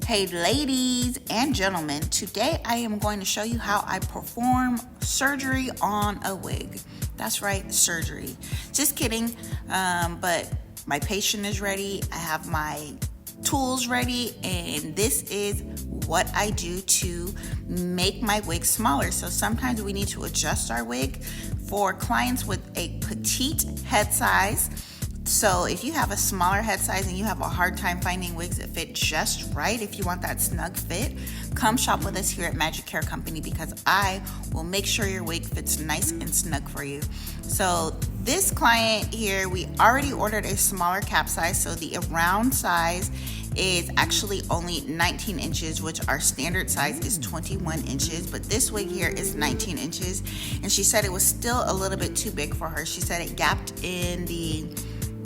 Hey ladies and gentlemen, today I am going to show you how I perform surgery on a wig. That's right, surgery. Just kidding, but my patient is ready, I have my tools ready, and this is what I do to make my wig smaller. So sometimes we need to adjust our wig for clients with a petite head size. So if you have a smaller head size and you have a hard time finding wigs that fit just right, if you want that snug fit, come shop with us here at Magic Hair Company, because I will make sure your wig fits nice and snug for you. So this client here, we already ordered a smaller cap size, so the around size is actually only 19 inches, which our standard size is 21 inches, but this wig here is 19 inches, and she said it was still a little bit too big for her. She said it gapped in the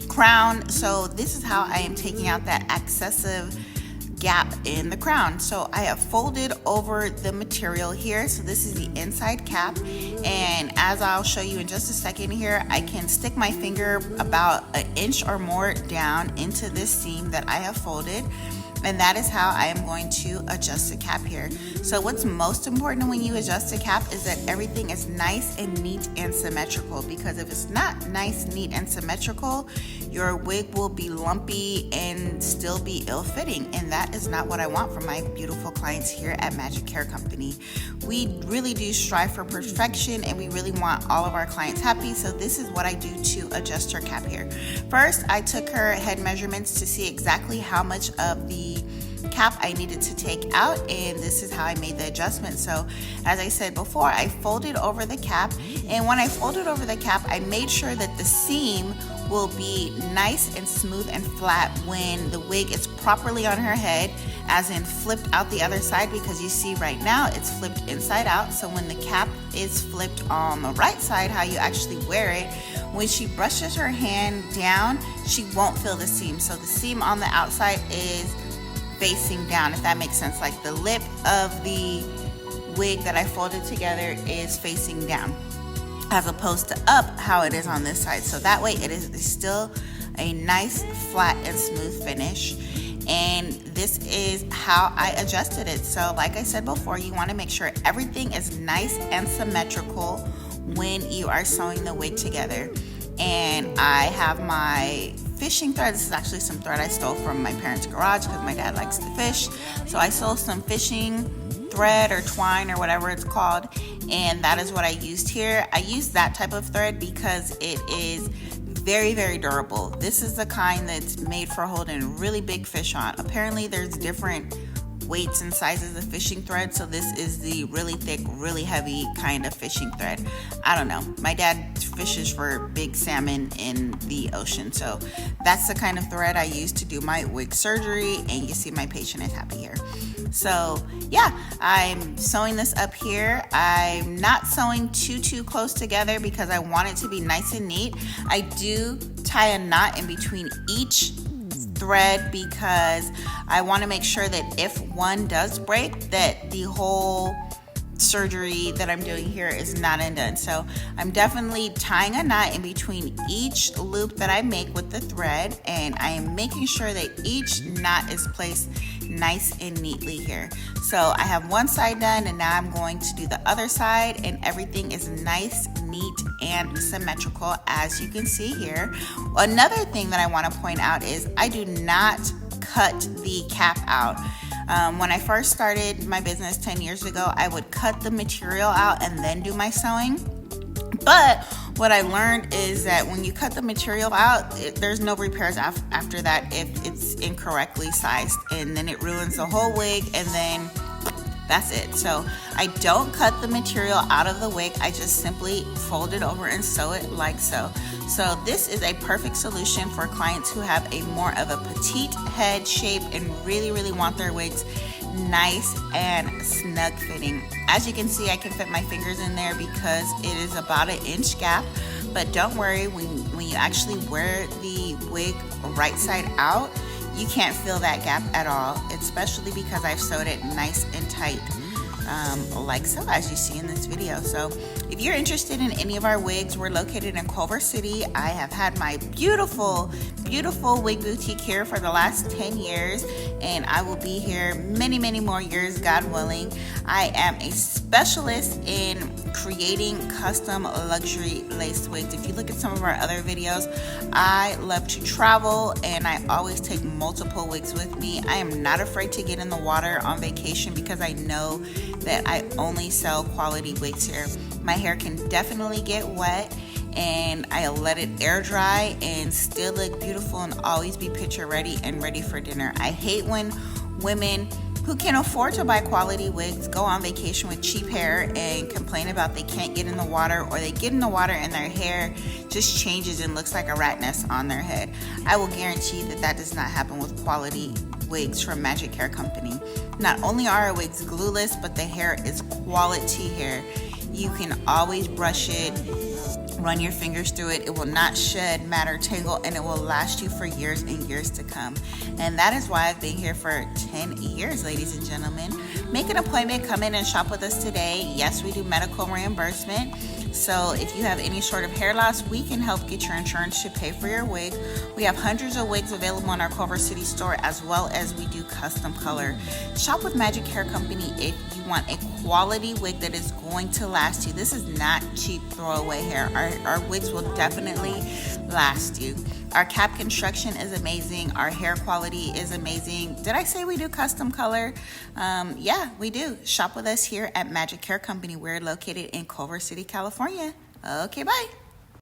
crown, so this is how I am taking out that excessive gap in the crown. So I have folded over the material here, so this is the inside cap, and as I'll show you in just a second here, I can stick my finger about an inch or more down into this seam that I have folded, and that is how I am going to adjust the cap here. So what's most important when you adjust the cap is that everything is nice and neat and symmetrical, because if it's not nice, neat, and symmetrical, your wig will be lumpy and still be ill-fitting, and that is not what I want for my beautiful clients here at Magic Hair Company. We really do strive for perfection, and we really want all of our clients happy, so this is what I do to adjust her cap here. First, I took her head measurements to see exactly how much of the cap I needed to take out, and this is how I made the adjustment. So as I said before, I folded over the cap, and when I folded over the cap, I made sure that the seam will be nice and smooth and flat when the wig is properly on her head, as in flipped out the other side, because you see right now it's flipped inside out. So when the cap is flipped on the right side, how you actually wear it, when she brushes her hand down, she won't feel the seam. So the seam on the outside is facing down, if that makes sense. Like the lip of the wig that I folded together is facing down, as opposed to up how it is on this side. So that way it is still a nice flat and smooth finish, and this is how I adjusted it. So like I said before, you want to make sure everything is nice and symmetrical when you are sewing the wig together. And I have my fishing thread. This is actually some thread I stole from my parents' garage because my dad likes to fish. So I stole some fishing thread or twine or whatever it's called, and that is what I used here. I used that type of thread because it is very, very durable. This is the kind that's made for holding really big fish on. Apparently there's different weights and sizes of fishing thread, so this is the really thick, really heavy kind of fishing thread. I don't know, my dad fishes for big salmon in the ocean, so that's the kind of thread I use to do my wig surgery, and you see my patient is happy here. So yeah, I'm sewing this up here. I'm not sewing too close together because I want it to be nice and neat. I do tie a knot in between each thread because I want to make sure that if one does break, that the whole surgery that I'm doing here is not undone. So I'm definitely tying a knot in between each loop that I make with the thread, and I am making sure that each knot is placed nice and neatly here. So I have one side done, and now I'm going to do the other side, and everything is nice, neat, and symmetrical, as you can see here. Another thing that I want to point out is I do not cut the cap out. When I first started my business 10 years ago, I would cut the material out and then do my sewing. But what I learned is that when you cut the material out, there's no repairs after that if it's incorrectly sized, and then it ruins the whole wig, and then that's it. So I don't cut the material out of the wig, I just simply fold it over and sew it like so. So this is a perfect solution for clients who have a more of a petite head shape and really want their wigs nice and snug fitting. As you can see, I can fit my fingers in there because it is about an inch gap, but don't worry, when you actually wear the wig right side out, you can't feel that gap at all, especially because I've sewed it nice and tight. like so, as you see in this video. So if you're interested in any of our wigs, we're located in Culver City. I have had my beautiful wig boutique here for the last 10 years, and I will be here many more years, God willing. I am a specialist in creating custom luxury lace wigs. If you look at some of our other videos, I love to travel and I always take multiple wigs with me. I am not afraid to get in the water on vacation because I know that I only sell quality wigs here. My hair can definitely get wet, and I let it air dry and still look beautiful and always be picture ready and ready for dinner. I hate when women who can afford to buy quality wigs go on vacation with cheap hair and complain about they can't get in the water, or they get in the water and their hair just changes and looks like a rat nest on their head. I will guarantee that that does not happen with quality wigs from Magic Hair Company. Not only are our wigs glueless, but the hair is quality hair. You can always brush it, run your fingers through it. It will not shed, matter, tangle, and it will last you for years and years to come. And that is why I've been here for 10 years, ladies and gentlemen. Make an appointment, come in and shop with us today. Yes, we do medical reimbursement. So if you have any sort of hair loss, we can help get your insurance to pay for your wig. We have hundreds of wigs available in our Culver City store, as well as we do custom color. Shop with Magic Hair Company if you want a quality wig that is going to last you. This is not cheap throwaway hair. Our wigs will definitely last you. Our cap construction is amazing. Our hair quality is amazing. Did I say we do custom color? Yeah, we do. Shop with us here at Magic Hair Company. We're located in Culver City, California. Okay, bye.